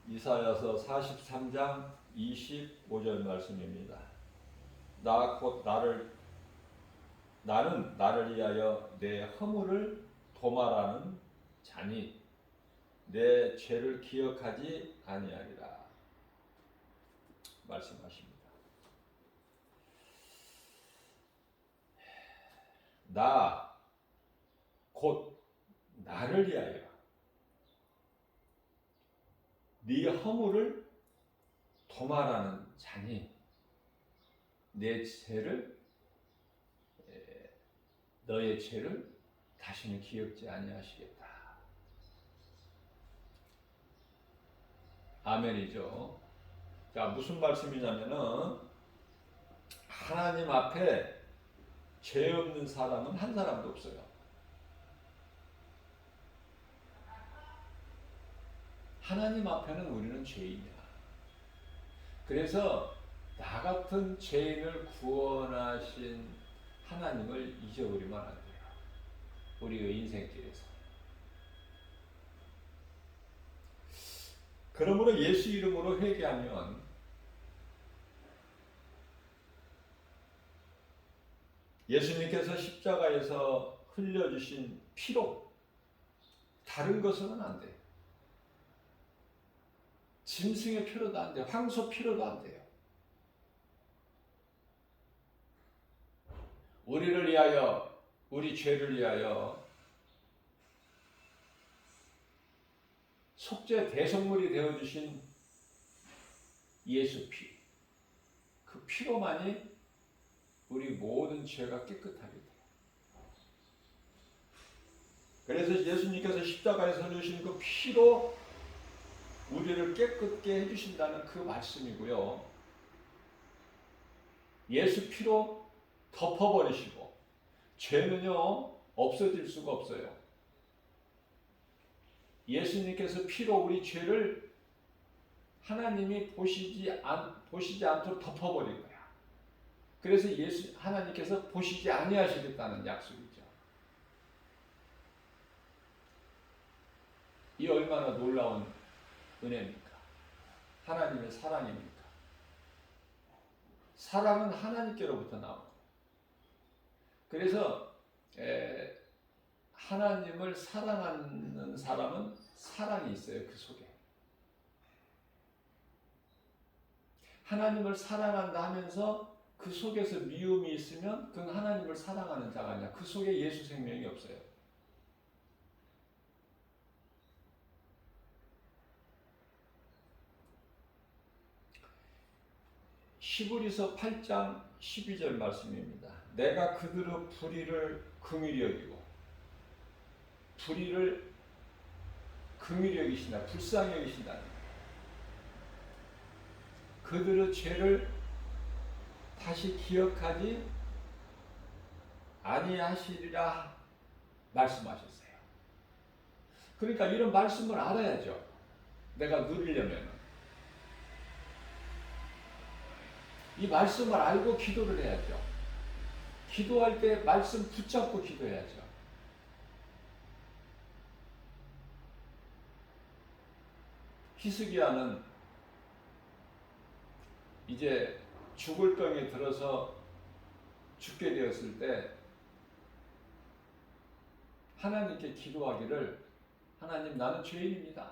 이사야서 43장 25절 말씀입니다. 나는 나를 위하여 내 허물을 도말하는 자니 내 죄를 기억하지 아니하리라 말씀하십니다. 나 곧 나를 위하여 네 허물을 도말하는 자니 내 죄를 너의 죄를 다시는 기억지 아니하시겠다. 아멘이죠. 자, 무슨 말씀이냐면은 하나님 앞에 죄 없는 사람은 한 사람도 없어요. 하나님 앞에는 우리는 죄인이야. 그래서 나 같은 죄인을 구원하신 하나님을 잊어버리면 안 돼요. 우리의 인생길에서. 그러므로 예수 이름으로 회개하면 예수님께서 십자가에서 흘려주신 피로 다른 것은 안 돼요. 짐승의 피로도 안 돼요. 황소 피로도 안 돼요. 우리를 위하여, 우리 죄를 위하여 속죄 대속물이 되어주신 예수 피, 그 피로만이 우리 모든 죄가 깨끗하게 돼요. 그래서 예수님께서 십자가에서 흘리신 그 피로 우리를 깨끗게 해주신다는 그 말씀이고요. 예수 피로 덮어버리시고 죄는요 없어질 수가 없어요. 예수님께서 피로 우리 죄를 하나님이 보시지 않도록 덮어버린 거야. 그래서 하나님께서 보시지 아니하시겠다는 약속이죠. 이 얼마나 놀라운 은혜입니까? 하나님의 사랑입니까? 사랑은 하나님께로부터 나옵니다. 그래서 하나님을 사랑하는 사람은 사랑이 있어요. 그 속에. 하나님을 사랑한다 하면서 그 속에서 미움이 있으면 그건 하나님을 사랑하는 자가 아니야. 그 속에 예수 생명이 없어요. 히브리서 8장 12절 말씀입니다. 내가 그들의 불의를 긍휼히 여기고 불의를 긍휼히 여기신다. 불쌍히 여기신다. 그들의 죄를 다시 기억하지 아니하시리라 말씀하셨어요. 그러니까 이런 말씀을 알아야죠. 내가 누리려면. 이 말씀을 알고 기도를 해야죠. 기도할 때 말씀 붙잡고 기도해야죠. 히스기야는 이제 죽을 병에 들어서 죽게 되었을 때 하나님께 기도하기를 하나님 나는 죄인입니다.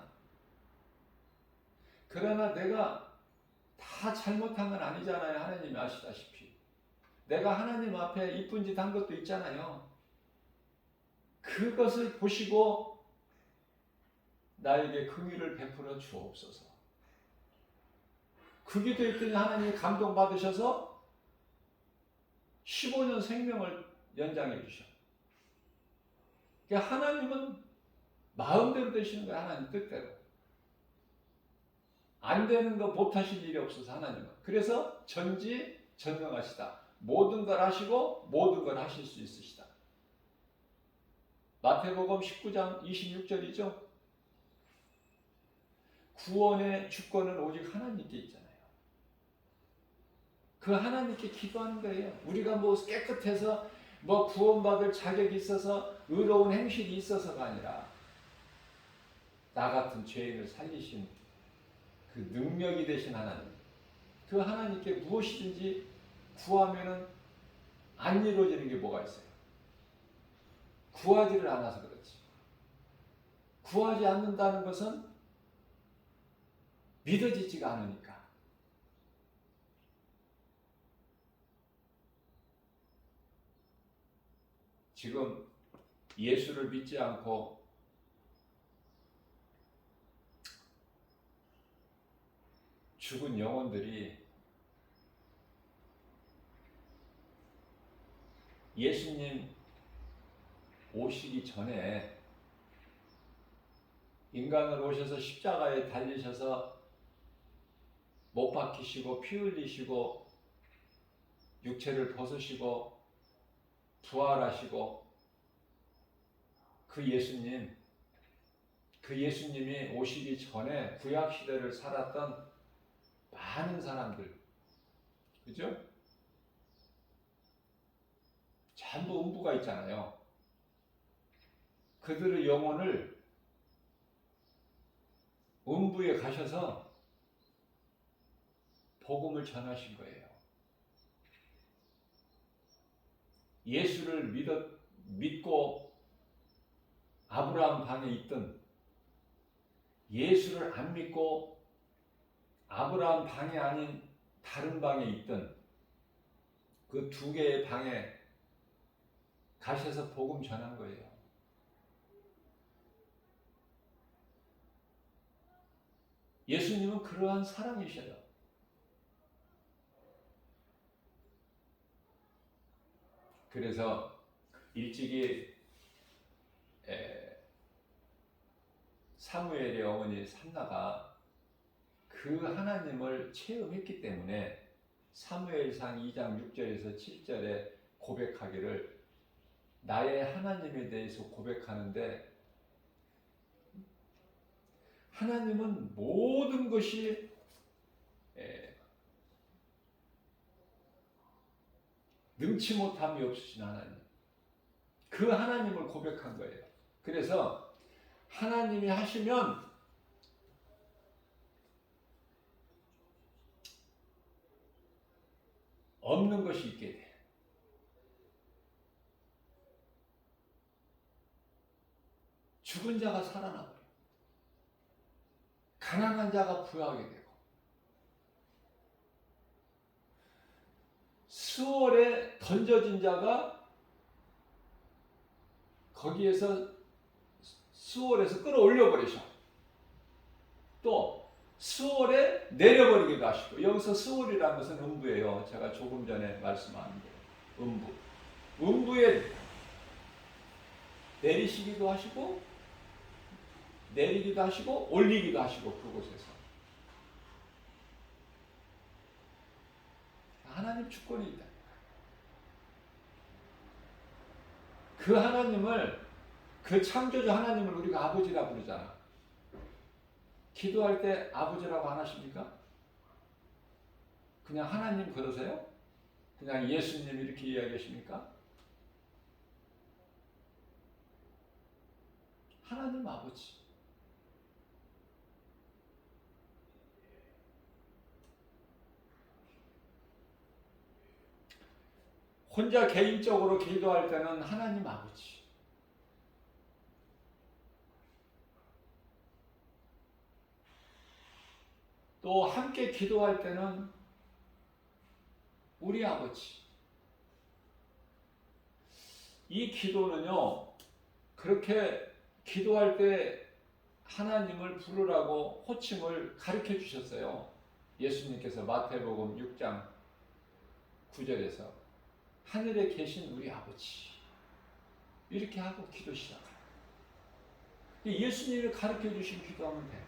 그러나 내가 다 잘못한 건 아니잖아요. 하나님이 아시다시피. 내가 하나님 앞에 이쁜 짓 한 것도 있잖아요. 그것을 보시고 나에게 긍휼을 베풀어 주옵소서. 그 기도했더니 하나님이 감동받으셔서 15년 생명을 연장해 주셔. 그러니까 하나님은 마음대로 되시는 거예요. 하나님 뜻대로. 안 되는 거 못하실 일이 없어서 하나님은. 그래서 전지전능하시다. 모든 걸 하시고 모든 걸 하실 수 있으시다. 마태복음 19장 26절이죠. 구원의 주권은 오직 하나님께 있잖아요. 그 하나님께 기도하는 거예요. 우리가 뭐 깨끗해서 뭐 구원받을 자격이 있어서 의로운 행실이 있어서가 아니라 나 같은 죄인을 살리신 그 능력이 되신 하나님, 그 하나님께 무엇이든지 구하면은 안 이루어지는 게 뭐가 있어요? 구하지를 않아서 그렇지. 구하지 않는다는 것은 믿어지지가 않으니까. 지금 예수를 믿지 않고 죽은 영혼들이 예수님 오시기 전에 인간으로 오셔서 십자가에 달리셔서 못 박히시고 피 흘리시고 육체를 벗으시고 부활하시고 그 예수님이 오시기 전에 구약 시대를 살았던 많은 사람들, 그죠? 전부 음부가 있잖아요. 그들의 영혼을 음부에 가셔서 복음을 전하신 거예요. 예수를 믿고 아브라함 방에 있든 예수를 안 믿고 아브라함 방이 아닌 다른 방에 있든 그 두 개의 방에 가셔서 복음 전한 거예요. 예수님은 그러한 사랑이셔요. 그래서 일찍이 사무엘의 어머니 산나가 그 하나님을 체험했기 때문에 사무엘상 2장 6절에서 7절에 고백하기를 나의 하나님에 대해서 고백하는데 하나님은 모든 것이 능치 못함이 없으신 하나님, 그 하나님을 고백한 거예요. 그래서 하나님이 하시면 없는 것이 있게 돼. 죽은 자가 살아나버려. 가난한 자가 부유하게 되고. 수월에 던져진 자가 거기에서 수월에서 끌어올려 버리셔. 또 수월에 내려버리기도 하시고. 여기서 수월이라는 것은 음부예요. 제가 조금 전에 말씀한 음부. 음부에 내리시기도 하시고 내리기도 하시고 올리기도 하시고 그곳에서 하나님 주권이 있다. 그 하나님을, 그 창조주 하나님을 우리가 아버지라 부르잖아. 기도할 때 아버지라고 안 하십니까? 그냥 하나님 그러세요? 그냥 예수님 이렇게 이야기하십니까? 하나님 아버지. 혼자 개인적으로 기도할 때는 하나님 아버지. 또 함께 기도할 때는 우리 아버지. 이 기도는요, 그렇게 기도할 때 하나님을 부르라고 호칭을 가르쳐 주셨어요. 예수님께서 마태복음 6장 9절에서 하늘에 계신 우리 아버지, 이렇게 하고 기도 시작해요. 예수님이 가르쳐 주신 기도하면 돼.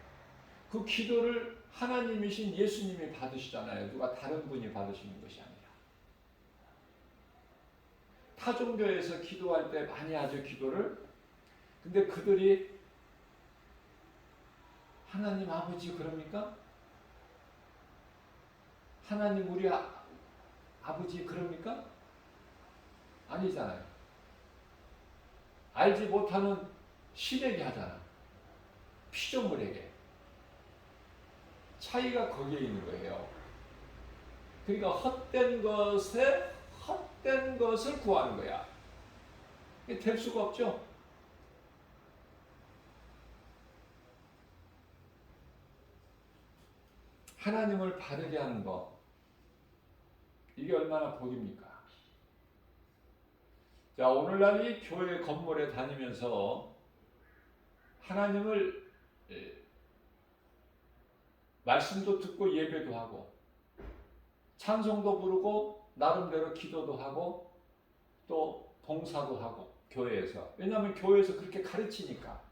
그 기도를 하나님이신 예수님이 받으시잖아요. 누가 다른 분이 받으시는 것이 아니라. 타 종교에서 기도할 때 많이 하죠, 기도를. 근데 그들이 하나님 아버지 그럽니까? 하나님 우리 아버지 그럽니까? 아니잖아요. 알지 못하는 신에게 하잖아. 피조물에게. 차이가 거기에 있는 거예요. 그러니까 헛된 것을 구하는 거야. 이게 될 수가 없죠. 하나님을 바르게 하는 거, 이게 얼마나 복입니까? 자, 오늘날 이 교회 건물에 다니면서 하나님을 말씀도 듣고 예배도 하고 찬송도 부르고 나름대로 기도도 하고 또 봉사도 하고 교회에서. 왜냐하면 교회에서 그렇게 가르치니까.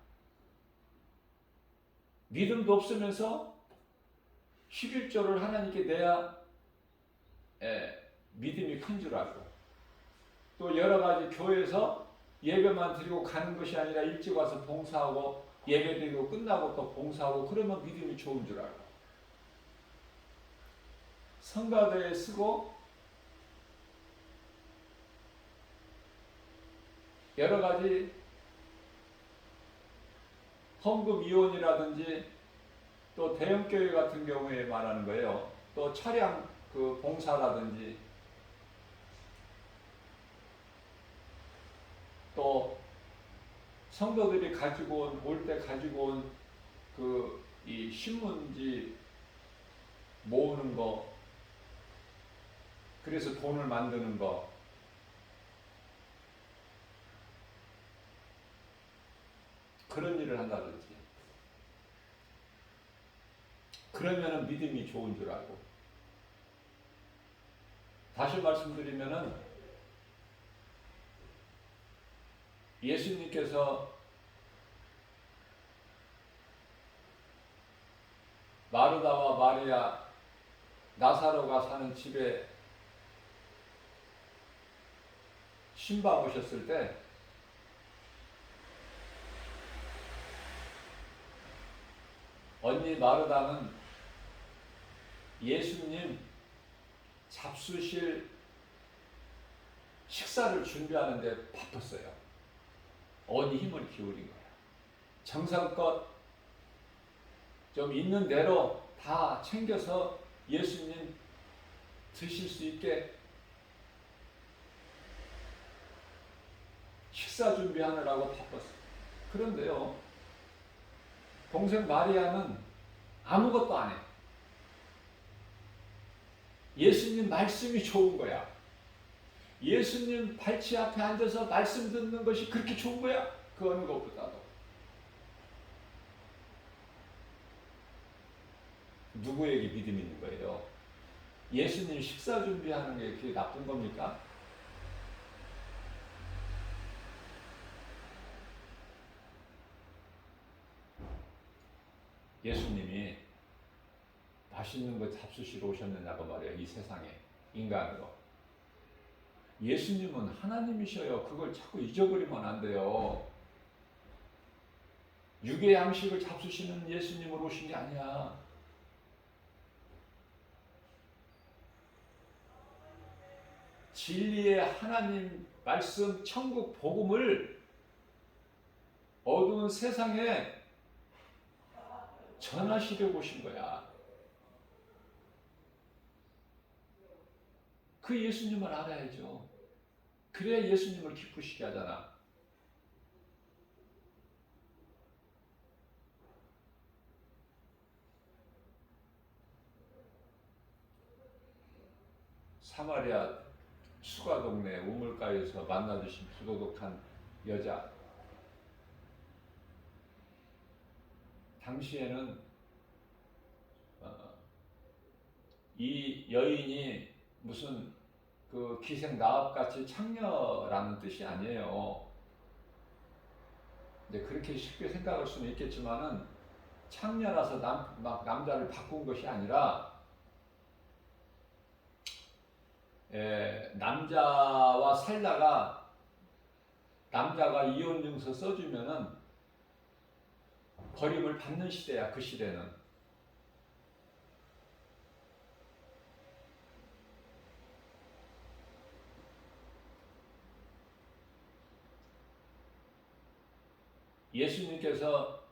믿음도 없으면서 11조를 하나님께 내야 믿음이 큰 줄 알고, 또 여러 가지 교회에서 예배만 드리고 가는 것이 아니라 일찍 와서 봉사하고 예배 드리고 끝나고 또 봉사하고 그러면 믿음이 좋은 줄 알고, 성가대에 쓰고 여러 가지 헌금 이혼이라든지 또 대형교회 같은 경우에 말하는 거예요. 또 차량 그 봉사라든지 또 성도들이 가지고 올 때 가지고 온 그 이 신문지 모으는 거, 그래서 돈을 만드는 거, 그런 일을 한다든지, 그러면은 믿음이 좋은 줄 알고. 다시 말씀드리면은 예수님께서 마르다와 마리아, 나사로가 사는 집에 신방 오셨을 때 언니 마르다는 예수님 잡수실 식사를 준비하는데 바빴어요. 온 힘을 기울인 거예요. 정성껏 좀 있는 대로 다 챙겨서 예수님 드실 수 있게 식사 준비하느라고 바빴어요. 그런데요, 동생 마리아는 아무것도 안 해. 예수님 말씀이 좋은 거야. 예수님 발치 앞에 앉아서 말씀 듣는 것이 그렇게 좋은 거야. 그 어느 것보다도. 누구에게 믿음이 있는 거예요? 예수님 식사 준비하는 게 그게 나쁜 겁니까? 예수님이 맛있는 거 잡수시러 오셨느냐고 말이에요. 이 세상에 인간으로. 예수님은 하나님이셔요. 그걸 자꾸 잊어버리면 안 돼요. 육의 양식을 잡수시는 예수님으로 오신 게 아니야. 진리의 하나님 말씀 천국 복음을 어두운 세상에 전하시려고 오신 거야. 그 예수님을 알아야죠. 그래야 예수님을 기쁘시게 하잖아. 사마리아 수가 동네 우물가에서 만나주신 부도덕한 여자. 당시에는 이 여인이 무슨 그 기생 나합같이 창녀라는 뜻이 아니에요. 근데 그렇게 쉽게 생각할 수는 있겠지만은 창녀라서 막 남자를 바꾼 것이 아니라 남자와 살다가 남자가 이혼증서 써주면은 버림을 받는 시대야. 그 시대는. 예수님께서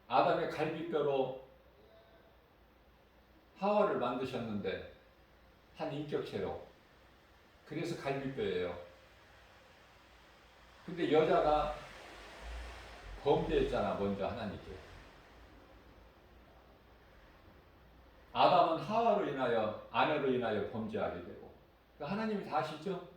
아담의 갈비뼈로 하와를 만드셨는데 한 인격체로. 그래서 갈비뼈예요. 근데 여자가 범죄했잖아, 먼저 하나님께. 아담은 하와로 인하여, 아내로 인하여 범죄하게 되고. 그러니까 하나님이 다 아시죠?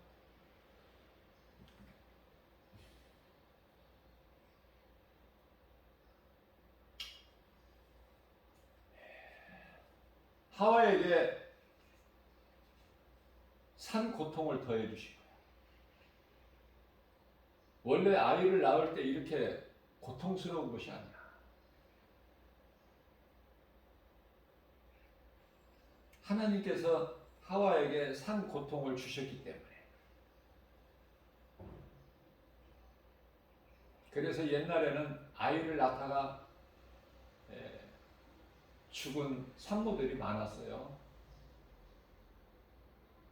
하와에게 산 고통을 더해 주시고. 원래 아이를 낳을 때 이렇게 고통스러운 것이 아니야. 하나님께서 하와에게 산 고통을 주셨기 때문에. 그래서 옛날에는 아이를 낳다가 죽은 산모들이 많았어요.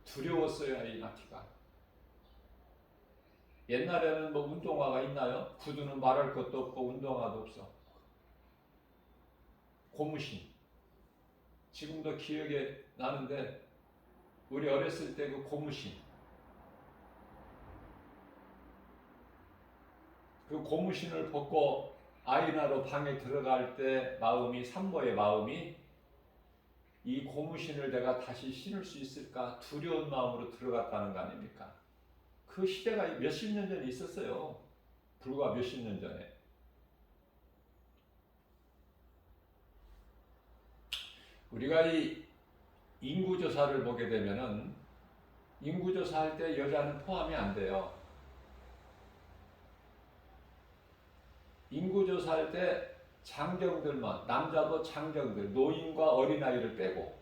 두려웠어요, 아이 낳기가. 옛날에는 뭐 운동화가 있나요? 구두는 말할 것도 없고 운동화도 없어. 고무신. 지금도 기억에 나는데 우리 어렸을 때 그 고무신. 그 고무신을 벗고 아이 낳으러 방에 들어갈 때 마음이, 산모의 마음이 이 고무신을 내가 다시 신을 수 있을까 두려운 마음으로 들어갔다는 거 아닙니까? 그 시대가 몇십 년 전에 있었어요. 불과 몇십 년 전에. 우리가 이 인구조사를 보게 되면은 인구조사할 때 여자는 포함이 안 돼요. 인구조사할 때 장정들만, 남자도 장정들, 노인과 어린아이를 빼고.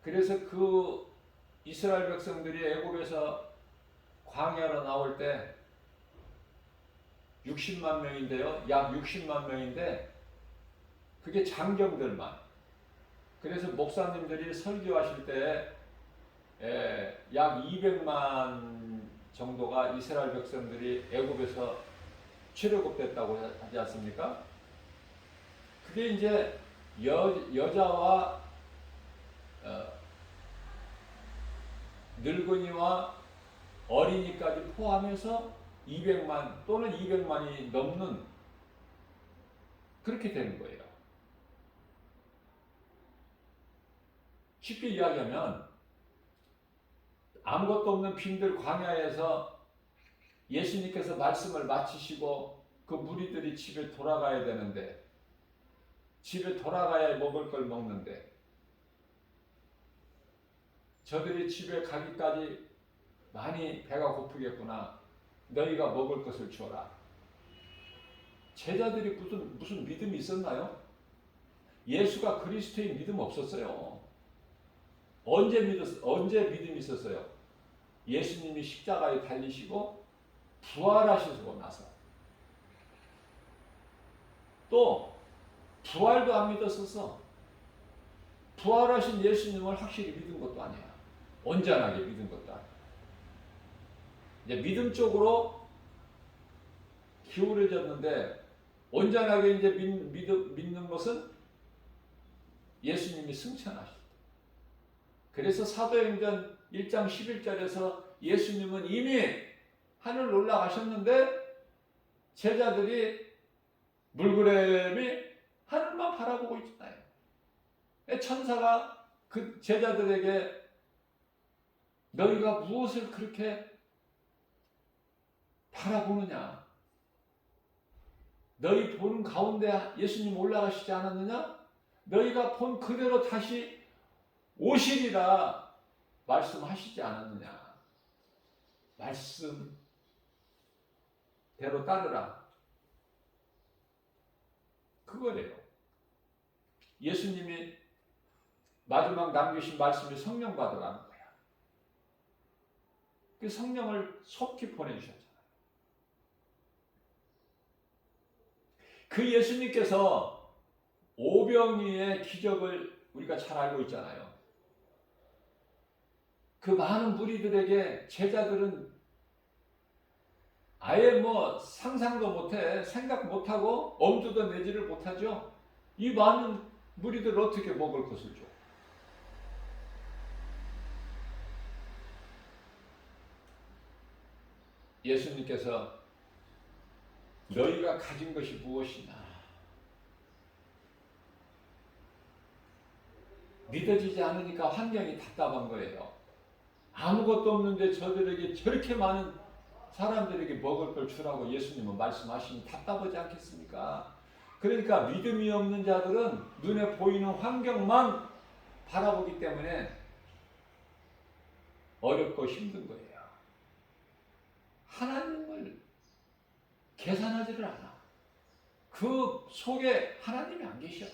그래서 그 이스라엘 백성들이 애굽에서 광야로 나올 때 60만 명인데요. 약 60만 명인데 그게 장정들만. 그래서 목사님들이 설교하실 때 약 200만 정도가 이스라엘 백성들이 애굽에서 출애굽됐다고 하지 않습니까? 그게 이제 여자와 늙은이와 어린이까지 포함해서 200만 또는 200만이 넘는 그렇게 되는 거예요. 쉽게 이야기하면 아무것도 없는 빈들 광야에서 예수님께서 말씀을 마치시고 그 무리들이 집에 돌아가야 되는데, 집에 돌아가야 먹을 걸 먹는데 저들이 집에 가기까지 많이 배가 고프겠구나. 너희가 먹을 것을 주어라. 제자들이 무슨 믿음이 있었나요? 예수가 그리스도의 믿음 없었어요. 언제 믿음이 있었어요? 예수님이 십자가에 달리시고 부활하시고 나서. 또 부활도 안 믿었었어. 부활하신 예수님을 확실히 믿은 것도 아니야. 온전하게 믿은 것도 아니야. 이제 믿음 쪽으로 기울어졌는데, 온전하게 이제 믿는 것은 예수님이 승천하셨다. 그래서 사도행전 1장 11절에서 예수님은 이미 하늘 올라가셨는데 제자들이 물구름이 하늘만 바라보고 있잖아요. 천사가 그 제자들에게 너희가 무엇을 그렇게 바라보느냐? 너희 보는 가운데 예수님 올라가시지 않았느냐? 너희가 본 그대로 다시 오시리라 말씀하시지 않았느냐? 말씀대로 따르라. 그거래요. 예수님이 마지막 남기신 말씀이 성령 받으라는 거야. 그 성령을 속히 보내주셨잖아요. 그 예수님께서 오병이의 기적을 우리가 잘 알고 있잖아요. 그 많은 무리들에게 제자들은 아예 뭐 상상도 못해, 생각 못하고 엄두도 내지를 못하죠. 이 많은 무리들 어떻게 먹을 것을 줘? 예수님께서 너희가 가진 것이 무엇이냐? 믿어지지 않으니까 환경이 답답한 거예요. 아무것도 없는데 저들에게 저렇게 많은 사람들에게 먹을 걸 주라고 예수님은 말씀하시니 답답하지 않겠습니까? 그러니까 믿음이 없는 자들은 눈에 보이는 환경만 바라보기 때문에 어렵고 힘든 거예요. 하나님을 계산하지를 않아. 그 속에 하나님이 안 계셔.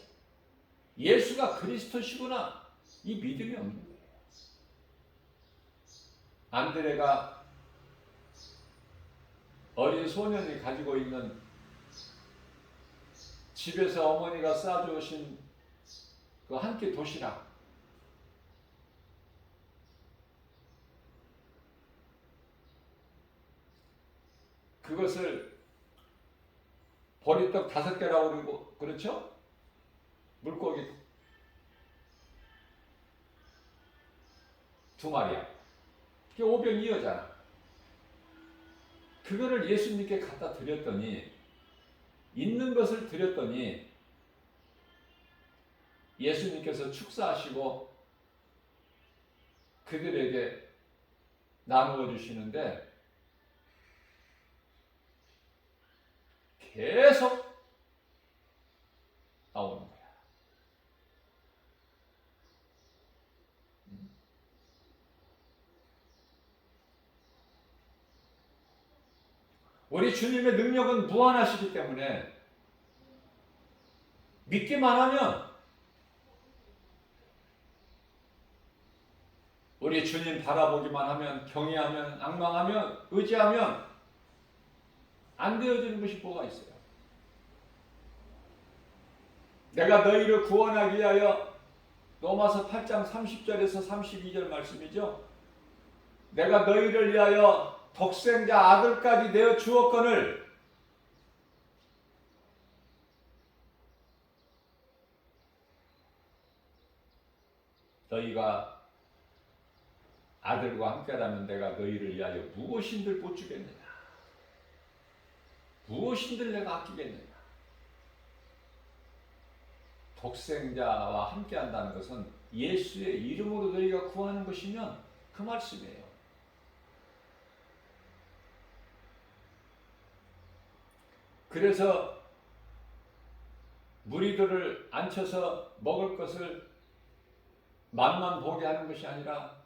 예수가 그리스도시구나. 이 믿음이 없는 거예요. 안드레가 어린 소년이 가지고 있는 집에서 어머니가 싸주신 그 한 끼 도시락, 그것을 보리떡 5개라고 그러고, 그렇죠? 물고기 2마리야. 그게 5병이어잖아. 그거를 예수님께 갖다 드렸더니, 있는 것을 드렸더니 예수님께서 축사하시고 그들에게 나누어 주시는데 계속 나오는 거야. 우리 주님의 능력은 무한하시기 때문에 믿기만 하면, 우리 주님 바라보기만 하면, 경외하면, 앙망하면, 의지하면 안 되어지는 것이 뭐가 있어요? 내가 너희를 구원하기 위하여, 로마서 8장 30절에서 32절 말씀이죠. 내가 너희를 위하여 독생자 아들까지 내어 주었거늘 너희가 아들과 함께라면 내가 너희를 위하여 무엇인들 못 주겠느냐? 무엇인들 내가 아끼겠느냐? 독생자와 함께한다는 것은 예수의 이름으로 너희가 구하는 것이면 그 말씀이에요. 그래서 무리들을 앉혀서 먹을 것을 맛만 보게 하는 것이 아니라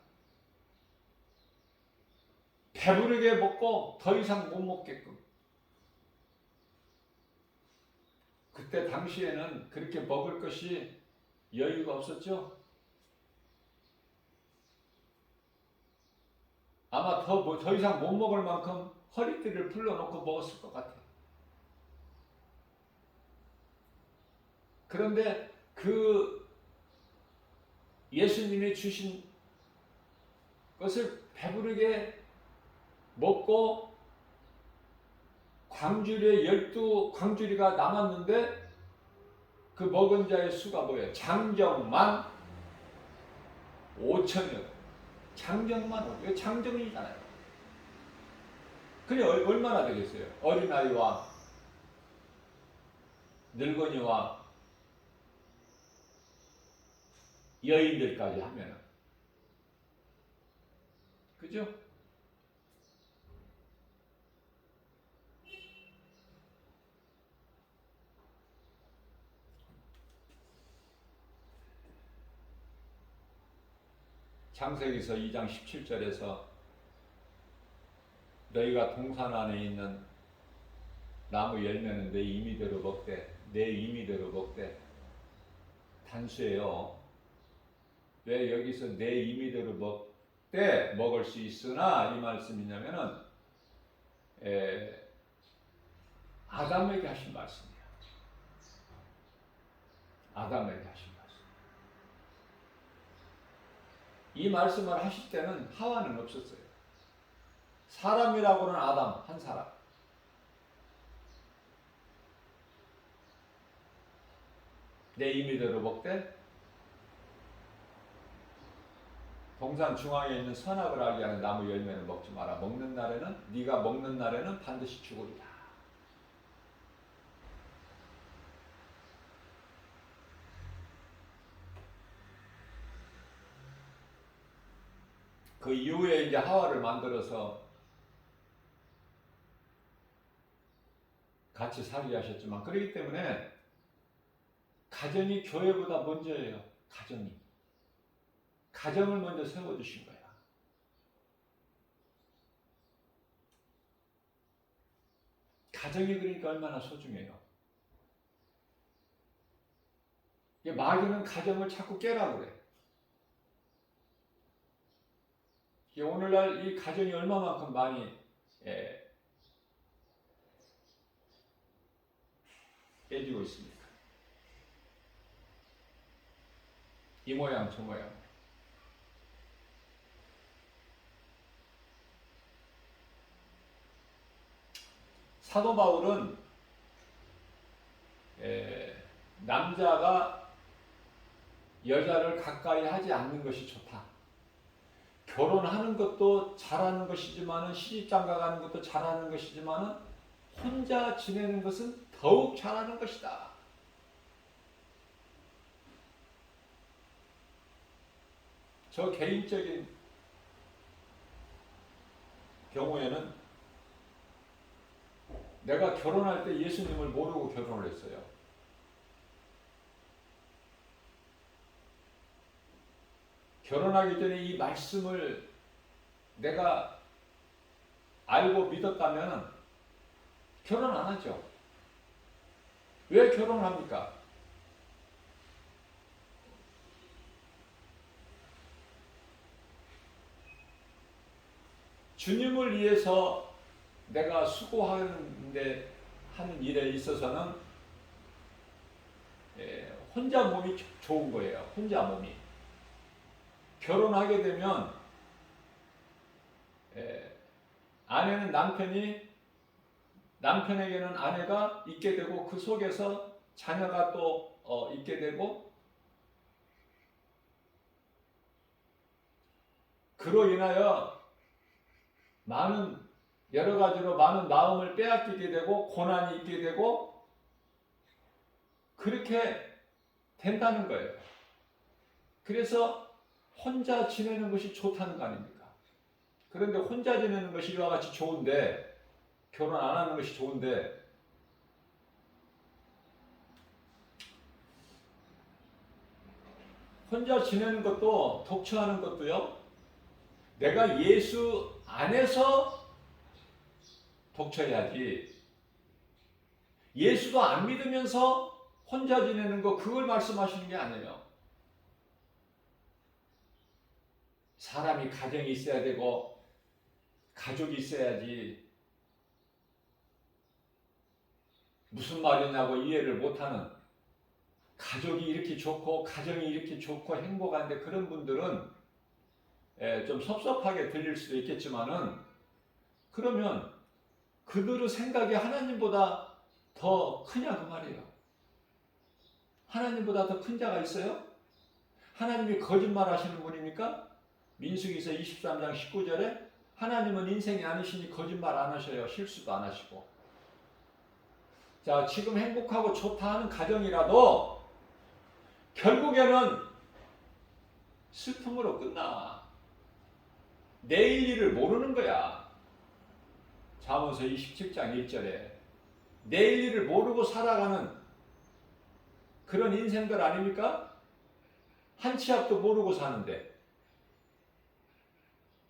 배부르게 먹고 더 이상 못 먹게끔. 그때 당시에는 그렇게 먹을 것이 여유가 없었죠. 아마 더 이상 못 먹을 만큼 허리띠를 풀러놓고 먹었을 것 같아요. 그런데 그 예수님이 주신 것을 배부르게 먹고 광주리에 12광주리가 남았는데 그 먹은 자의 수가 뭐예요? 장정만 5천여. 장정만 5천. 이거 장정이잖아요. 그게 얼마나 되겠어요? 어린아이와 늙은이와 여인들까지 하면은. 그죠? 창세기서 2장 17절에서 너희가 동산 안에 있는 나무 열매는 내 임의대로 먹되, 내 임의대로 먹되. 단수예요. 왜 여기서 내 임의대로 먹되 먹을 수 있으나 이 말씀이냐면은 아담에게 하신 말씀이에요. 아담에게 하신 말씀. 이 말씀을 하실 때는 하와는 없었어요. 사람이라고는 아담 한 사람. 내 임의대로 먹되 동산 중앙에 있는 선악을 알게 하는 나무 열매는 먹지 마라. 네가 먹는 날에는 반드시 죽으리라. 그 이후에 이제 하와를 만들어서 같이 살게 하셨지만, 그렇기 때문에 가정이 교회보다 먼저예요. 가정을 먼저 세워주신 거야. 가정이 그러니까 얼마나 소중해요. 마귀는 가정을 자꾸 깨라고 그래. 오늘날 이 가정이 얼마만큼 많이 깨지고 있습니까? 이 모양 저 모양. 사도 바울은 남자가 여자를 가까이 하지 않는 것이 좋다. 결혼하는 것도 잘하는 것이지만은, 시집장가 가는 것도 잘하는 것이지만은, 혼자 지내는 것은 더욱 잘하는 것이다. 저 개인적인 경우에는 내가 결혼할 때 예수님을 모르고 결혼을 했어요. 결혼하기 전에 이 말씀을 내가 알고 믿었다면 결혼 안 하죠. 왜 결혼합니까? 주님을 위해서 내가 수고하는 일에 있어서는 혼자 몸이 좋은 거예요. 혼자 몸이. 결혼하게 되면 아내는 남편에게는 아내가 있게 되고, 그 속에서 자녀가 또 있게 되고, 그로 인하여 여러 가지로 많은 마음을 빼앗기게 되고, 고난이 있게 되고, 그렇게 된다는 거예요. 그래서 혼자 지내는 것이 좋다는 거 아닙니까? 그런데 혼자 지내는 것이 이와 같이 좋은데, 결혼 안 하는 것이 좋은데, 혼자 지내는 것도, 독처하는 것도요, 내가 예수 안에서 독처해야지, 예수도 안 믿으면서 혼자 지내는 거, 그걸 말씀하시는 게 아니에요. 사람이 가정이 있어야 되고 가족이 있어야지, 무슨 말이냐고 이해를 못하는, 가족이 이렇게 좋고 가정이 이렇게 좋고 행복한데, 그런 분들은 좀 섭섭하게 들릴 수도 있겠지만은, 그러면 그들의 생각이 하나님보다 더 크냐 그 말이에요. 하나님보다 더 큰 자가 있어요? 하나님이 거짓말 하시는 분입니까? 민수기서 23장 19절에 하나님은 인생이 아니시니 거짓말 안 하셔요. 실수도 안 하시고. 자, 지금 행복하고 좋다 하는 가정이라도 결국에는 슬픔으로 끝나. 내일 일을 모르는 거야. 잠언서 27장 1절에 내일 일을 모르고 살아가는 그런 인생들 아닙니까? 한 치 앞도 모르고 사는데,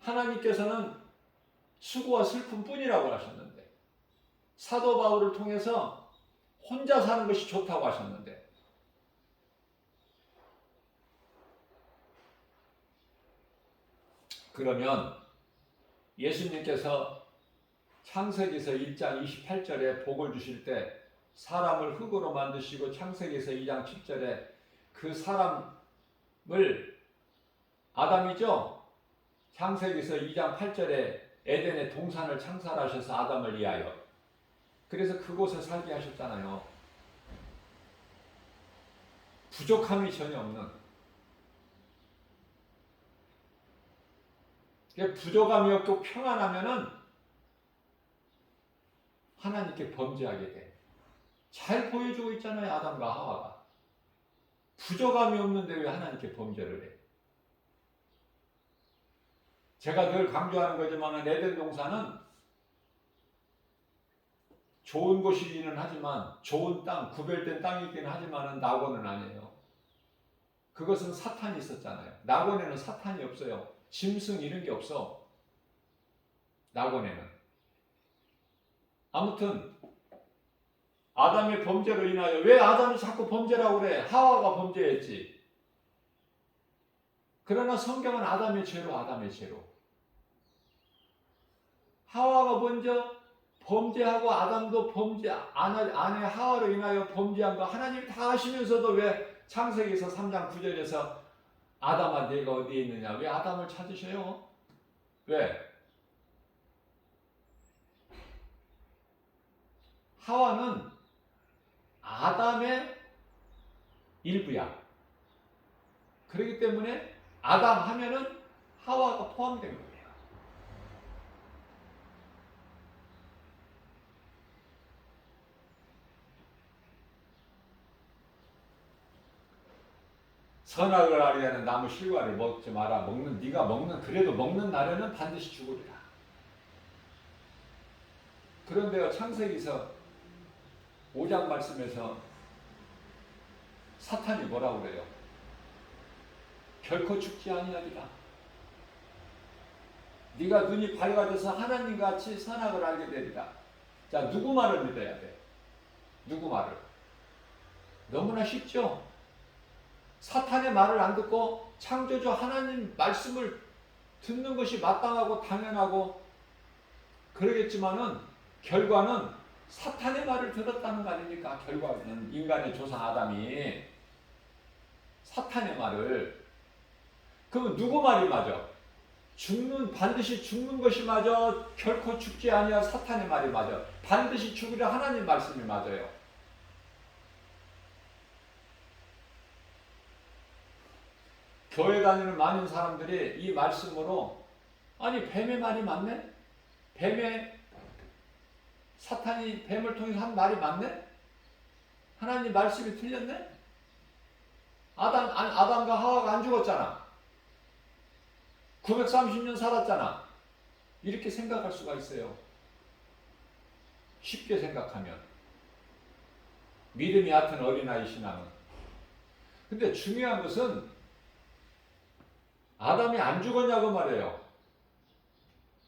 하나님께서는 수고와 슬픔뿐이라고 하셨는데, 사도 바울을 통해서 혼자 사는 것이 좋다고 하셨는데, 그러면 예수님께서 창세기서 1장 28절에 복을 주실 때 사람을 흙으로 만드시고, 창세기서 2장 7절에 그 사람을, 아담이죠? 창세기서 2장 8절에 에덴의 동산을 창설하셔서 아담을 위하여, 그래서 그곳에 살게 하셨잖아요. 부족함이 전혀 없는, 부족함이 없고 평안하면은 하나님께 범죄하게 돼. 잘 보여주고 있잖아요, 아담과 하와가. 부족함이 없는데 왜 하나님께 범죄를 해? 제가 늘 강조하는 거지만 에덴 동산은 좋은 곳이기는 하지만, 좋은 땅, 구별된 땅이긴 하지만 낙원은 아니에요. 그것은 사탄이 있었잖아요. 낙원에는 사탄이 없어요. 짐승 이런 게 없어. 낙원에는. 아무튼 아담의 범죄로 인하여, 왜 아담이 자꾸 범죄라고 그래? 하와가 범죄했지. 그러나 성경은 아담의 죄로, 아담의 죄로. 하와가 먼저 범죄하고 아담도 범죄, 아내 하와로 인하여 범죄한 거 하나님이 다 아시면서도 왜 창세기에서 3장 9절에서 아담아 네가 어디에 있느냐? 왜 아담을 찾으셔요? 왜? 하와는 아담의 일부야. 그렇기 때문에 아담 하면은 하와가 포함된 거예요. 선악을 알게 하는 나무 실과를 먹지 마라. 네가 먹는, 그래도 먹는 날에는 반드시 죽으리라. 그런데요, 창세기서 5장 말씀에서 사탄이 뭐라고 그래요? 결코 죽지 아니하리라. 네가 눈이 밝아져서 하나님같이 선악을 알게 되리라. 자, 누구 말을 믿어야 돼? 누구 말을? 너무나 쉽죠? 사탄의 말을 안 듣고 창조주 하나님 말씀을 듣는 것이 마땅하고 당연하고 그러겠지만은 결과는 사탄의 말을 들었다는 거 아닙니까? 결과는 인간의 조상 아담이 사탄의 말을. 그러면 누구 말이 맞아? 반드시 죽는 것이 맞아? 결코 죽지 아니하 사탄의 말이 맞아? 반드시 죽으려 하나님 말씀이 맞아요. 교회 다니는 많은 사람들이 이 말씀으로, 아니 뱀의 말이 맞네? 사탄이 뱀을 통해서 한 말이 맞네? 하나님 말씀이 틀렸네? 아담과 하와가 안 죽었잖아. 930년 살았잖아. 이렇게 생각할 수가 있어요. 쉽게 생각하면. 믿음이 얕은 어린아이 신앙은. 근데 중요한 것은 아담이 안 죽었냐고 말해요.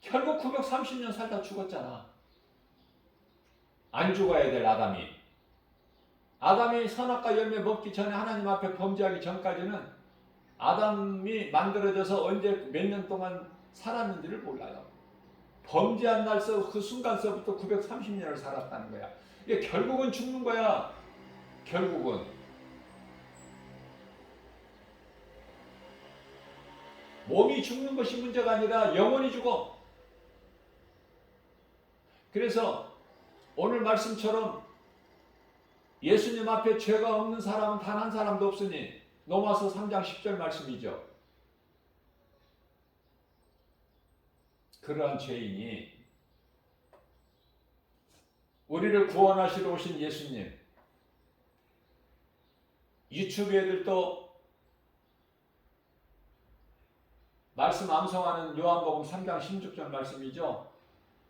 결국 930년 살다 죽었잖아. 안 죽어야 될 아담이. 아담이 선악과 열매 먹기 전에 하나님 앞에 범죄하기 전까지는 아담이 만들어져서 언제 몇 년 동안 살았는지를 몰라요. 범죄한 날서 그 순간서부터 930년을 살았다는 거야. 이게 결국은 죽는 거야. 결국은. 몸이 죽는 것이 문제가 아니라 영혼이 죽어. 그래서 오늘 말씀처럼 예수님 앞에 죄가 없는 사람은 단 한 사람도 없으니 로마서 3장 10절 말씀이죠. 그러한 죄인이 우리를 구원하시러 오신 예수님, 유튜브 애들도 말씀 암송하는 요한복음 3장 16절 말씀이죠.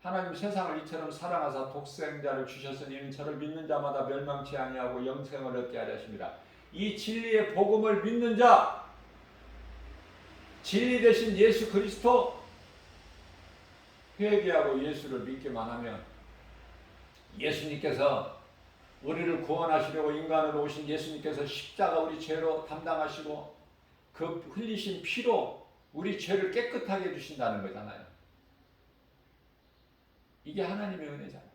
하나님 세상을 이처럼 사랑하사 독생자를 주셨으니 이는 저를 믿는 자마다 멸망치 아니하고 영생을 얻게 하려 하십니다. 이 진리의 복음을 믿는 자, 진리 되신 예수 그리스도, 회개하고 예수를 믿기만 하면 예수님께서 우리를 구원하시려고 인간으로 오신 예수님께서 십자가 우리 죄로 담당하시고 그 흘리신 피로 우리 죄를 깨끗하게 해주신다는 거잖아요. 이게 하나님의 은혜잖아요.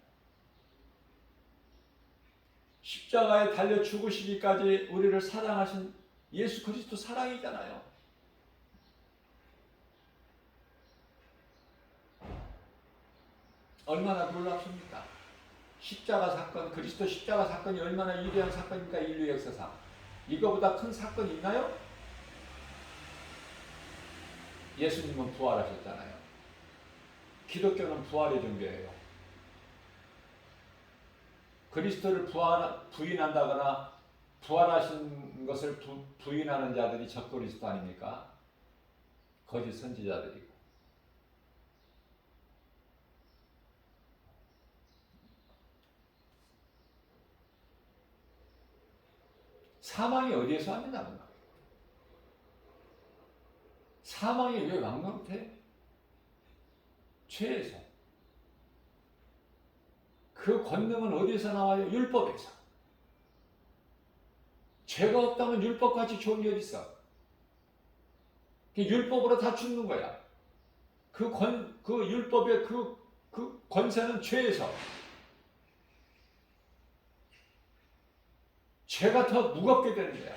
십자가에 달려 죽으시기까지 우리를 사랑하신 예수 그리스도 사랑이잖아요. 얼마나 놀랍습니까? 십자가 사건, 그리스도 십자가 사건이 얼마나 위대한 사건입니까? 인류 역사상. 이거보다 큰 사건이 있나요? 예수님은 부활하셨잖아요. 기독교는 부활의 종교예요. 그리스도를 부인한다거나 부활하신 것을 부인하는 자들이 적그리스도 아닙니까? 거짓 선지자들이고. 사망이 어디에서 왔느냐고. 사망이 왜 왕노릇해? 죄에서. 그 권능은 어디에서 나와요? 율법에서. 죄가 없다면 율법같이 좋은 게 어디 있어? 율법으로 다 죽는 거야. 그 율법의 그 권세는 죄에서. 죄가 더 무겁게 되는 거야.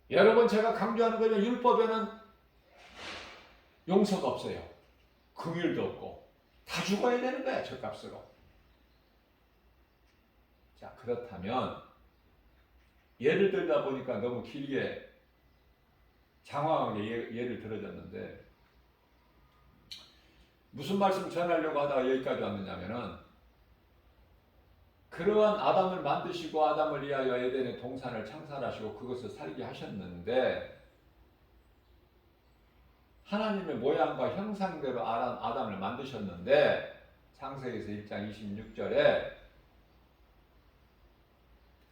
여러 번 제가 강조하는 거는 율법에는 용서가 없어요. 긍휼도 없고 다 죽어야 되는 거야. 죗값으로. 자, 그렇다면 예를 들다 보니까 너무 길게 장황하게 예를 들어졌는데 무슨 말씀 전하려고 하다가 여기까지 왔느냐면은 그러한 아담을 만드시고 아담을 위하여 에덴의 동산을 창설하시고 그것을 살게 하셨는데 하나님의 모양과 형상대로 아담을 만드셨는데 창세기에서 1장 26절에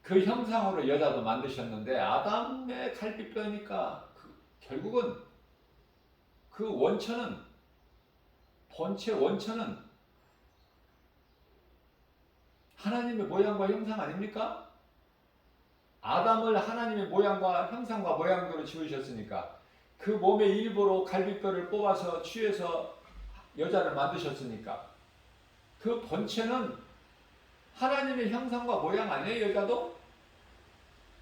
그 형상으로 여자도 만드셨는데 아담의 갈비뼈니까 결국은 그 원천은 본체 원천은 하나님의 모양과 형상 아닙니까? 아담을 하나님의 모양과 형상과 모양대로 지으셨으니까 그 몸의 일부로 갈비뼈를 뽑아서 취해서 여자를 만드셨으니까 그 본체는 하나님의 형상과 모양 아니에요? 여자도?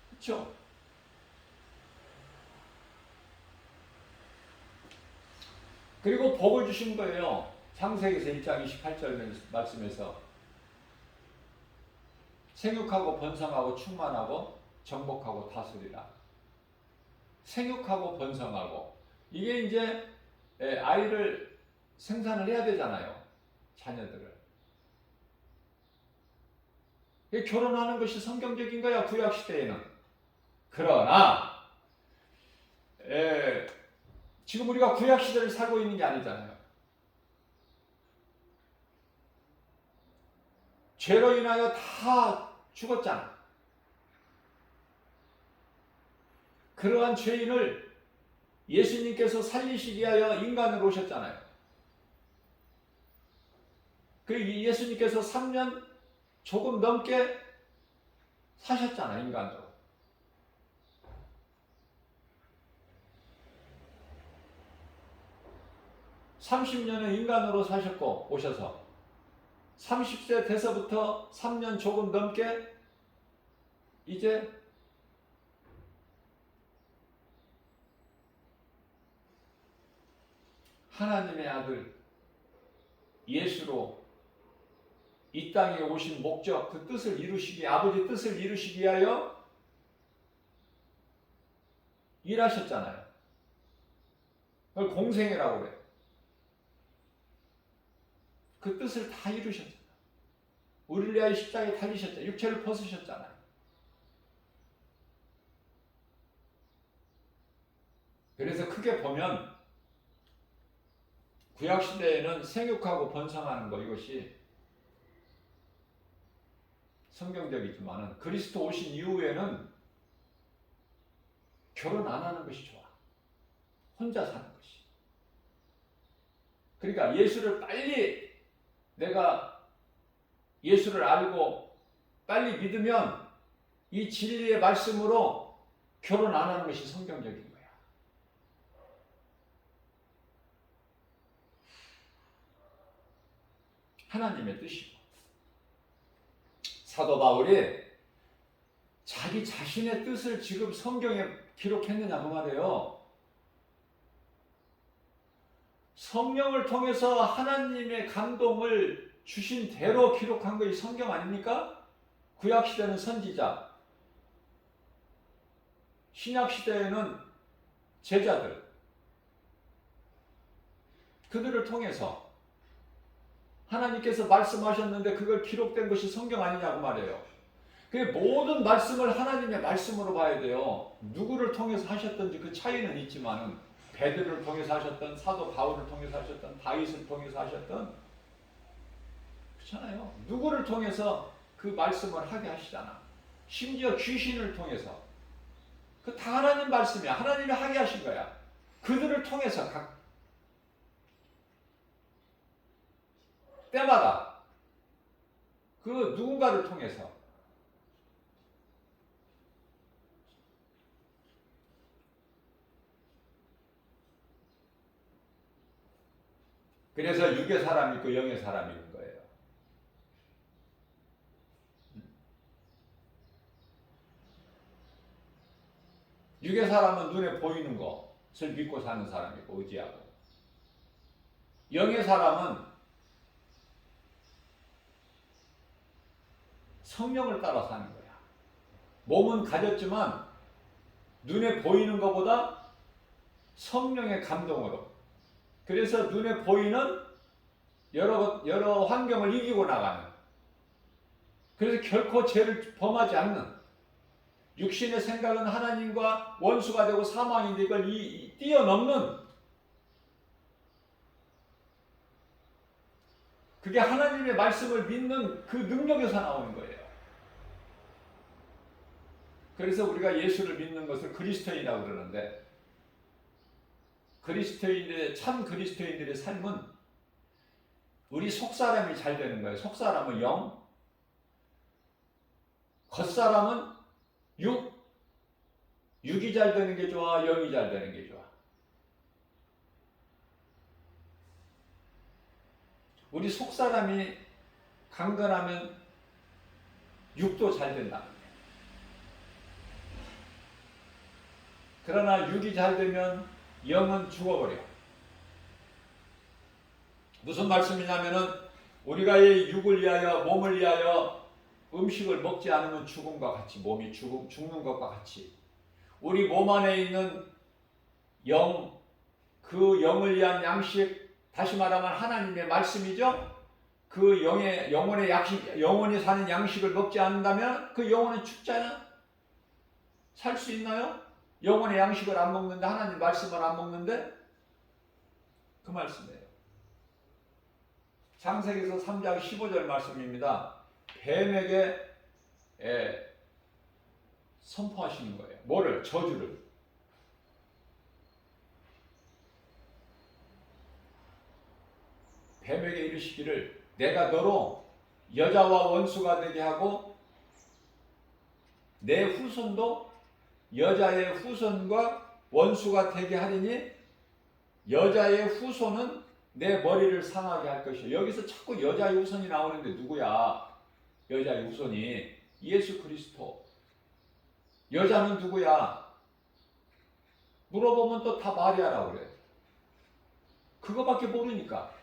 그렇죠? 그리고 복을 주신 거예요. 창세기에서 1장 28절 말씀에서 생육하고 번성하고 충만하고 정복하고 다스리라. 생육하고 번성하고 이게 이제 아이를 생산을 해야 되잖아요. 자녀들을. 결혼하는 것이 성경적인 거야. 구약시대에는. 그러나 지금 우리가 구약시대를 살고 있는 게 아니잖아요. 죄로 인하여 다 죽었잖아. 그러한 죄인을 예수님께서 살리시기 위하여 인간으로 오셨잖아요. 그 예수님께서 3년 조금 넘게 사셨잖아, 인간으로. (30년은) 인간으로 사셨고 오셔서 30세 돼서부터 3년 조금 넘게 이제 하나님의 아들 예수로 이 땅에 오신 목적, 그 뜻을 이루시기, 아버지 뜻을 이루시기 위하여 일하셨잖아요. 그걸 공생애라고 그래요. 그 뜻을 다 이루셨잖아요. 우리를 위하여 십자가에 달리셨잖아요. 육체를 벗으셨잖아요. 그래서 크게 보면 구약시대에는 생육하고 번성하는 것, 이것이 성경적이지만 그리스도 오신 이후에는 결혼 안 하는 것이 좋아. 혼자 사는 것이. 그러니까 예수를 빨리, 내가 예수를 알고 빨리 믿으면 이 진리의 말씀으로 결혼 안 하는 것이 성경적인 거야. 하나님의 뜻이고. 사도 바울이 자기 자신의 뜻을 지금 성경에 기록했느냐 그 말이에요. 성령을 통해서 하나님의 감동을 주신 대로 기록한 것이 성경 아닙니까? 구약시대는 선지자, 신약 시대에는 제자들, 그들을 통해서 하나님께서 말씀하셨는데 그걸 기록된 것이 성경 아니냐고 말해요. 그 모든 말씀을 하나님의 말씀으로 봐야 돼요. 누구를 통해서 하셨든지 그 차이는 있지만은 베드로를 통해서 하셨던, 사도 바울을 통해서 하셨던, 다윗을 통해서 하셨던, 그렇잖아요. 누구를 통해서 그 말씀을 하게 하시잖아. 심지어 귀신을 통해서. 그 다 하나님 말씀이야. 하나님이 하게 하신 거야. 그들을 통해서 각 때마다 그 누군가를 통해서. 그래서 육의 사람이 있고 영의 사람이 있는 거예요. 육의 사람은 눈에 보이는 것을 믿고 사는 사람이고 의지하고, 영의 사람은 성령을 따라 사는 거야. 몸은 가졌지만 눈에 보이는 것보다 성령의 감동으로, 그래서 눈에 보이는 여러 환경을 이기고 나가는, 그래서 결코 죄를 범하지 않는, 육신의 생각은 하나님과 원수가 되고 사망인데 이걸 뛰어넘는, 그게 하나님의 말씀을 믿는 그 능력에서 나오는 거예요. 그래서 우리가 예수를 믿는 것을 그리스도인이라고 그러는데, 참 그리스도인들의 삶은 우리 속사람이 잘 되는 거예요. 속사람은 영, 겉사람은 육이 잘 되는 게 좋아, 영이 잘 되는 게 좋아. 우리 속사람이 강건하면 육도 잘 된다. 그러나 육이 잘 되면 영은 죽어버려. 무슨 말씀이냐면은 우리가 이 육을 위하여, 몸을 위하여 음식을 먹지 않으면 죽음과 같이, 몸이 죽는 것과 같이, 우리 몸 안에 있는 영, 그 영을 위한 양식, 다시 말하면 하나님의 말씀이죠. 그 영혼의 양식, 영혼이 사는 양식을 먹지 않는다면 그 영혼은 죽잖아. 살 수 있나요? 영혼의 양식을 안 먹는데, 하나님 말씀을 안 먹는데, 그 말씀이에요. 창세기서 3장 15절 말씀입니다. 뱀에게 선포하시는 거예요. 뭐를? 저주를. 뱀에게 이르시기를 내가 너로 여자와 원수가 되게 하고 내 후손도 여자의 후손과 원수가 되게 하리니 여자의 후손은 내 머리를 상하게 할 것이요. 여기서 자꾸 여자의 후손이 나오는데 누구야? 여자의 후손이 예수 그리스도. 여자는 누구야? 물어보면 또 다 마리아라고 그래. 그거밖에 모르니까.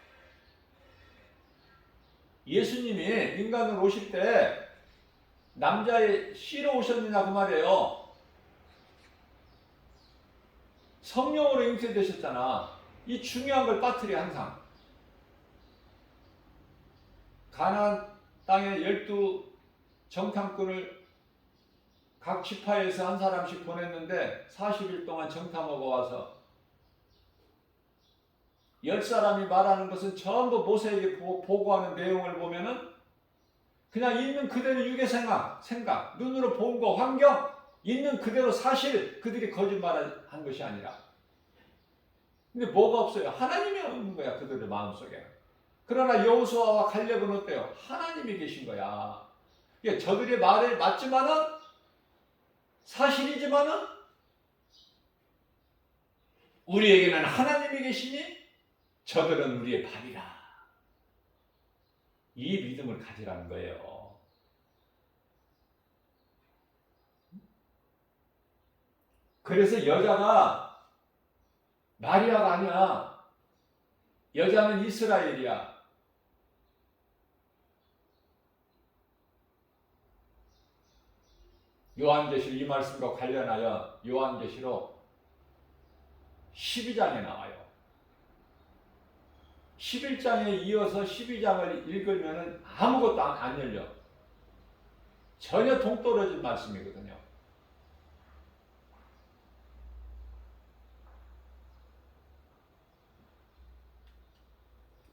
예수님이 인간으로 오실 때 남자의 씨로 오셨느냐 그 말이에요. 성령으로 잉태되셨잖아. 이 중요한 걸 빠뜨려 항상. 가나안 땅에 12 정탐꾼을 각 지파에서 한 사람씩 보냈는데 40일 동안 정탐 먹어와서 10사람이 말하는 것은 전부 모세에게 보고하는 내용을 보면은 그냥 있는 그대로 육의 생각, 눈으로 본 거, 환경, 있는 그대로 사실, 그들이 거짓말을 한 것이 아니라. 근데 뭐가 없어요? 하나님이 없는 거야, 그들의 마음속에. 그러나 여호수아와 갈렙은 어때요? 하나님이 계신 거야. 저들의 말에 맞지만은, 사실이지만은, 우리에게는 하나님이 계시니 저들은 우리의 밥이라. 이 믿음을 가지라는 거예요. 그래서 여자가 마리아가 아니야. 여자는 이스라엘이야. 요한계시록 이 말씀과 관련하여 요한계시록 12장에 나와요. 11장에 이어서 12장을 읽으면 아무것도 안 열려. 전혀 동떨어진 말씀이거든요.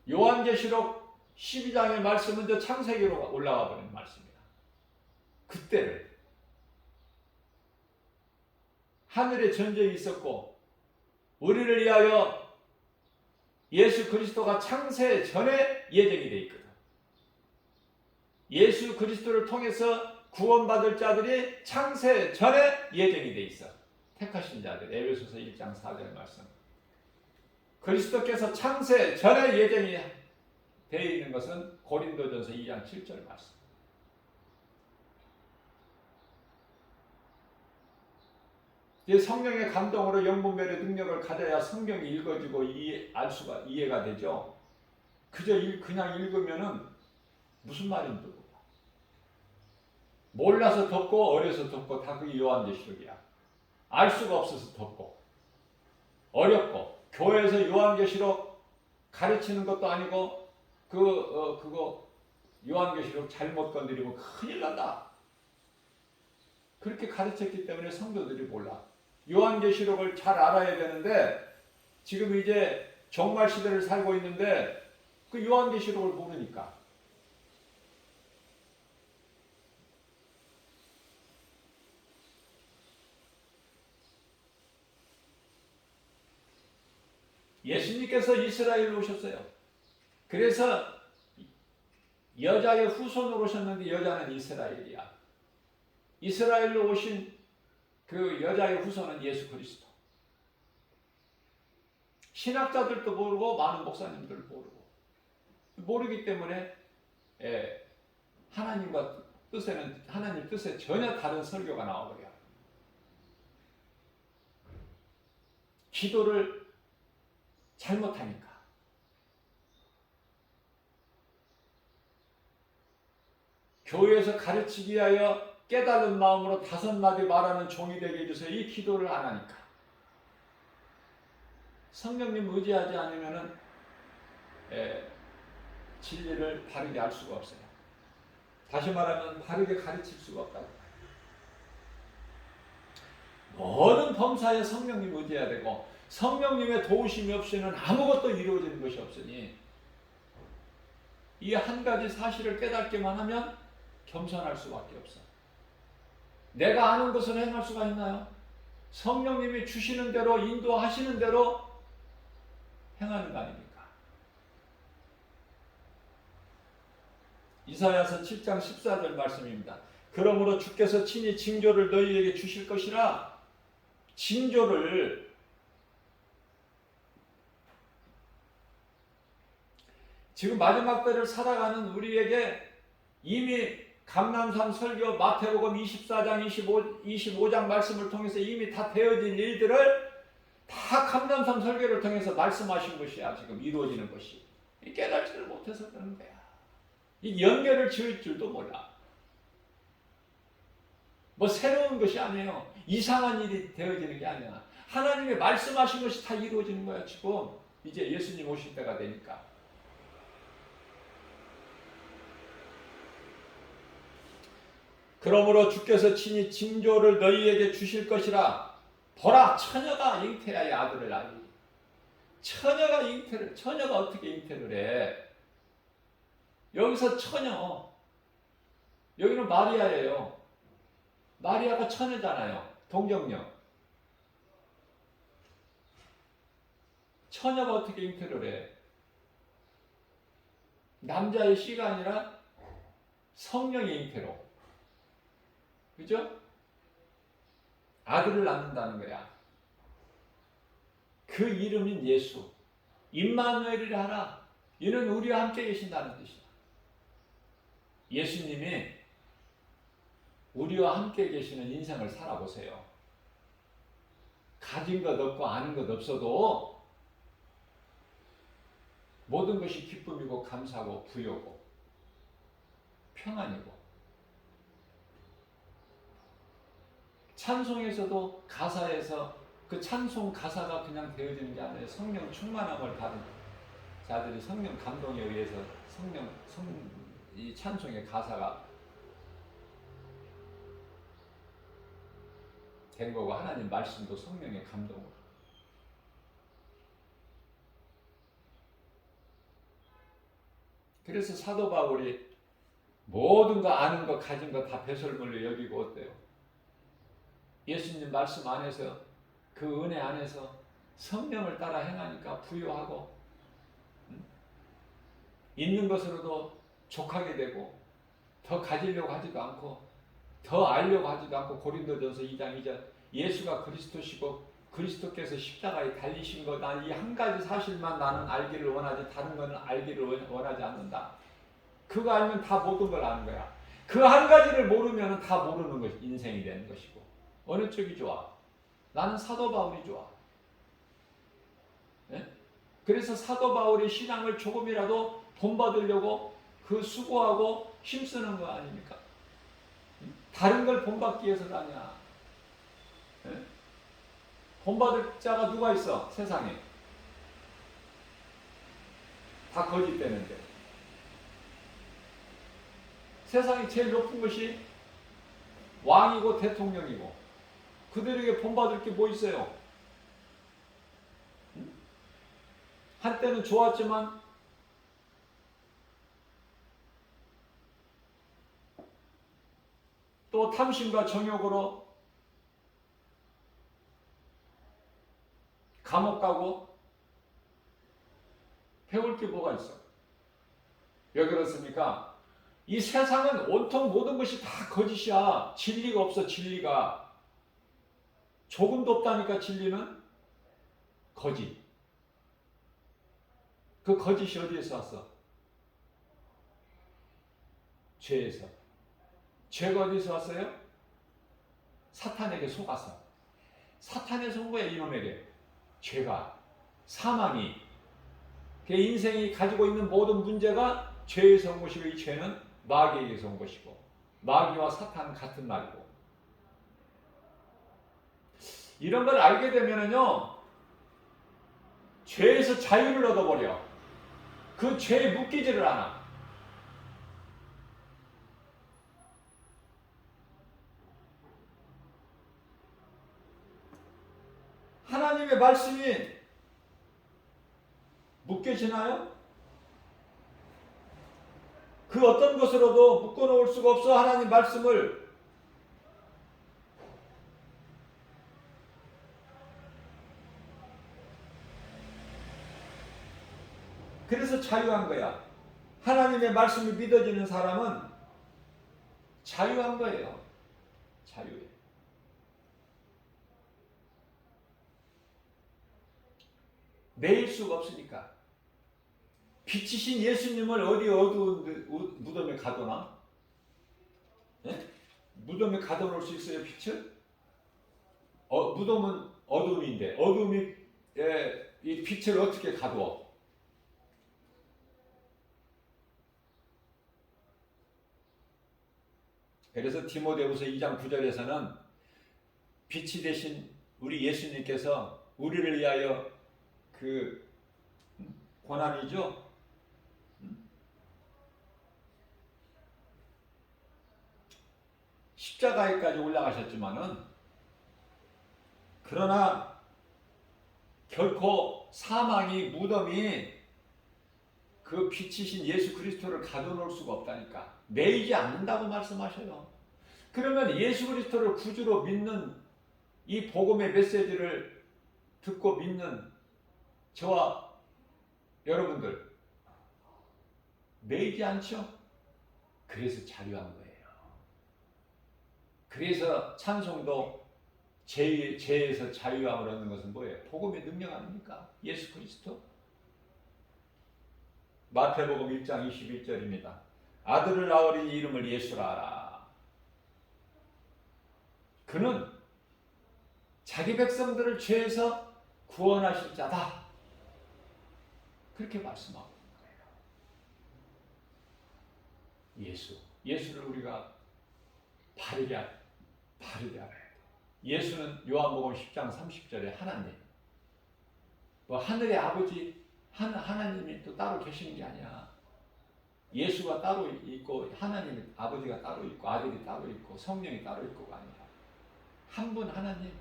요한계시록 12장의 말씀은 저 창세기로 올라가 버린 말씀입니다. 그때를 하늘에 전쟁이 있었고 우리를 위하여 예수 그리스도가 창세 전에 예정이 되어 있거든. 예수 그리스도를 통해서 구원받을 자들이 창세 전에 예정이 되어 있어. 택하신 자들, 에베소서 1장 4절 말씀. 그리스도께서 창세 전에 예정이 되어 있는 것은 고린도전서 2장 7절 말씀. 성령의 감동으로 영분별의 능력을 가져야 성경이 읽어지고 이해가 되죠. 그냥 읽으면은 무슨 말인지 몰라. 몰라서 덮고 어려서 덮고 다 그게 요한계시록이야. 알 수가 없어서 덮고 어렵고 교회에서 요한계시록 가르치는 것도 아니고 그거 요한계시록 잘못 건드리면 큰일 난다. 그렇게 가르쳤기 때문에 성도들이 몰라. 요한계시록을 잘 알아야 되는데 지금 이제 종말 시대를 살고 있는데 그 요한계시록을 모르니까 예수님께서 이스라엘로 오셨어요. 그래서 여자의 후손으로 오셨는데 여자는 이스라엘이야. 이스라엘로 오신 그 여자의 후손은 예수 그리스도. 신학자들도 모르고 많은 목사님들도 모르고 모르기 때문에 하나님 뜻에 전혀 다른 설교가 나와버려요. 기도를 잘못하니까. 교회에서 가르치기 위하여 깨달은 마음으로 5마디 말하는 종이 되게 해주세요. 이 기도를 안 하니까. 성령님 의지하지 않으면은 진리를 바르게 알 수가 없어요. 다시 말하면 바르게 가르칠 수가 없다. 모든 범사에 성령님 의지해야 되고 성령님의 도우심이 없이는 아무것도 이루어지는 것이 없으니 이 한 가지 사실을 깨닫기만 하면 겸손할 수밖에 없어. 내가 아는 것을 행할 수가 있나요? 성령님이 주시는 대로 인도하시는 대로 행하는 거 아닙니까? 이사야서 7장 14절 말씀입니다. 그러므로 주께서 친히 징조를 너희에게 주실 것이라. 징조를 지금 마지막 때를 살아가는 우리에게 이미 감람산 설교 마태복음 24장 25장 말씀을 통해서 이미 다 되어진 일들을 다 감람산 설교를 통해서 말씀하신 것이야. 지금 이루어지는 것이. 깨닫지를 못해서 그러는 거야. 이 연결을 지을 줄도 몰라. 뭐 새로운 것이 아니에요. 이상한 일이 되어지는 게 아니야. 하나님의 말씀하신 것이 다 이루어지는 거야. 지금 이제 예수님 오실 때가 되니까. 그러므로 주께서 친히 징조를 너희에게 주실 것이라. 보라, 처녀가 잉태하여 아들을 낳으리. 처녀가 어떻게 잉태를 해? 여기서 처녀, 여기는 마리아예요. 마리아가 처녀잖아요. 동정녀. 처녀가 어떻게 잉태를 해? 남자의 씨가 아니라 성령의 잉태로. 그죠? 아들을 낳는다는 거야. 그 이름인 예수. 임마누엘이라 하라. 이는 우리와 함께 계신다는 뜻이야. 예수님이 우리와 함께 계시는 인생을 살아보세요. 가진 것 없고 아는 것 없어도 모든 것이 기쁨이고 감사고 부여고 평안이고 찬송에서도 가사에서 그 찬송 가사가 그냥 되어지는 게 아니라 성령 충만함을 받은 자들이 성령 감동에 의해서 이 찬송의 가사가 된 거고, 하나님 말씀도 성령의 감동으로. 그래서 사도 바울이 모든 거 아는 거 가진 거 다 배설물로 여기고 어때요? 예수님 말씀 안에서 그 은혜 안에서 성령을 따라 행하니까 부유하고 있는 것으로도 족하게 되고 더 가지려고 하지도 않고 더 알려고 하지도 않고. 고린도전서 2장 2절 예수가 그리스도시고 그리스도께서 십자가에 달리신 것, 난 이 한 가지 사실만 나는 알기를 원하지 다른 거는 알기를 원하지 않는다. 그거 알면 다 모든 걸 아는 거야. 그 한 가지를 모르면 다 모르는 것이 인생이 되는 것이고. 어느 쪽이 좋아? 나는 사도 바울이 좋아. 네? 그래서 사도 바울이 신앙을 조금이라도 본받으려고 그 수고하고 힘쓰는 거 아닙니까? 다른 걸 본받기 위해서가 아니야. 네? 본받을 자가 누가 있어? 세상에. 다 거짓되는데. 세상이 제일 높은 것이 왕이고 대통령이고, 그들에게 본받을 게 뭐 있어요? 한때는 좋았지만 또 탐심과 정욕으로 감옥 가고. 배울 게 뭐가 있어? 왜 그렇습니까? 이 세상은 온통 모든 것이 다 거짓이야. 진리가 없어. 진리가 조금도 없다니까. 진리는 거짓. 그 거짓이 어디에서 왔어? 죄에서. 죄가 어디서 왔어요? 사탄에게 속아서. 사탄에서 온 거야. 이놈에게. 죄가, 사망이, 그 인생이 가지고 있는 모든 문제가 죄에서 온 것이고, 이 죄는 마귀에게서 온 것이고, 마귀와 사탄은 같은 말이고. 이런 걸 알게 되면은요, 죄에서 자유를 얻어버려. 그 죄에 묶이지를 않아. 하나님의 말씀이 묶여지나요? 그 어떤 것으로도 묶어놓을 수가 없어. 하나님 말씀을. 그래서 자유한 거야. 하나님의 말씀이 믿어지는 사람은 자유한 거예요. 자유해. 매일 수가 없으니까. 빛이신 예수님을 어디 어두운 무덤에 가둬놔? 네? 무덤에 가둬놓을 수 있어요, 빛을? 무덤은 어둠인데 어둠이 이 빛을 어떻게 가두어? 그래서 디모데후서 2장 9절에서는 빛이 되신 우리 예수님께서 우리를 위하여 그 고난이죠. 십자가에까지 올라가셨지만은, 그러나 결코 사망이, 무덤이 그 빛이신 예수 그리스도를 가둬놓을 수가 없다니까. 매이지 않는다고 말씀하셔요. 그러면 예수 그리스도를 구주로 믿는 이 복음의 메시지를 듣고 믿는 저와 여러분들 매이지 않죠? 그래서 자유한 거예요. 그래서 찬송도 죄에서 자유함을 얻는 것은 뭐예요? 복음의 능력 아닙니까? 예수 그리스도. 마태복음 1장 21절입니다. 아들을 낳으리니 이름을 예수라 하라. 그는 자기 백성들을 죄에서 구원하실 자다. 그렇게 말씀하고 있는 거예요. 예수를 우리가 바르게 알아야 돼. 예수는 요한복음 10장 30절에 하나님, 뭐 하늘의 아버지 하나님이 또 따로 계시는 게 아니야. 예수가 따로 있고 하나님 아버지가 따로 있고 아들이 따로 있고 성령이 따로 있고가 아니라 한 분 하나님.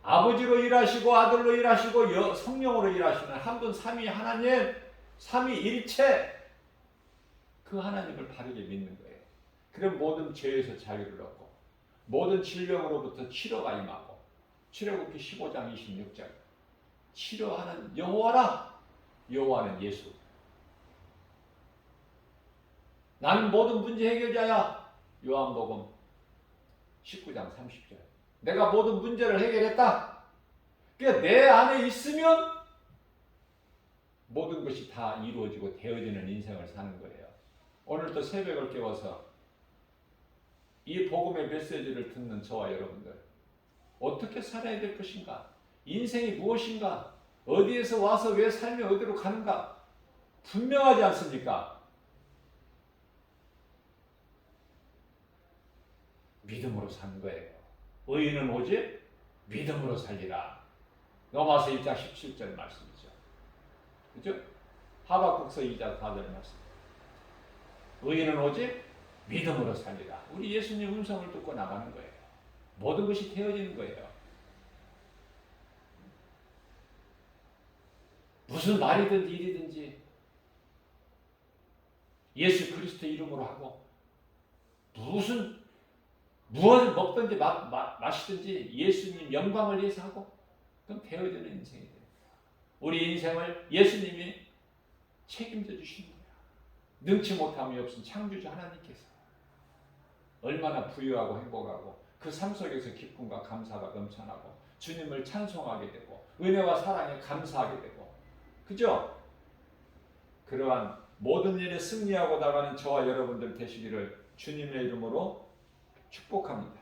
아버지로 일하시고 아들로 일하시고 성령으로 일하시는 한 분 삼위 하나님, 삼위일체, 그 하나님을 바르게 믿는 거예요. 그럼 모든 죄에서 자유를 얻고 모든 질병으로부터 치료가 임하고, 출애굽기 15장 26절 치료하는 여호와라. 여호와는 예수. 나는 모든 문제 해결자야. 요한복음 19장 30절. 내가 모든 문제를 해결했다. 그러니까 내 안에 있으면 모든 것이 다 이루어지고 되어지는 인생을 사는 거예요. 오늘도 새벽을 깨워서 이 복음의 메시지를 듣는 저와 여러분들, 어떻게 살아야 될 것인가? 인생이 무엇인가? 어디에서 와서 왜 살며 어디로 가는가? 분명하지 않습니까? 믿음으로 사는 거예요. 의인은 오직 믿음으로 살리라. 로마서 1장 17절 말씀이죠. 그죠? 하박국서 2장 4절 말씀. 의인은 오직 믿음으로 살리라. 우리 예수님 음성을 듣고 나가는 거예요. 모든 것이 되어지는 거예요. 무슨 말이든지 일이든지 예수 그리스도 이름으로 하고, 무엇을 먹든지 마시든지 예수님 영광을 위해서 하고, 그럼 되어지는 인생이 돼요. 우리 인생을 예수님이 책임져 주시는 거예요. 능치 못함이 없은 창조주 하나님께서 얼마나 부유하고 행복하고 그 삶 속에서 기쁨과 감사가 넘쳐나고 주님을 찬송하게 되고 은혜와 사랑에 감사하게 되고, 그죠? 그러한 모든 일에 승리하고 나가는 저와 여러분들 되시기를 주님의 이름으로 축복합니다.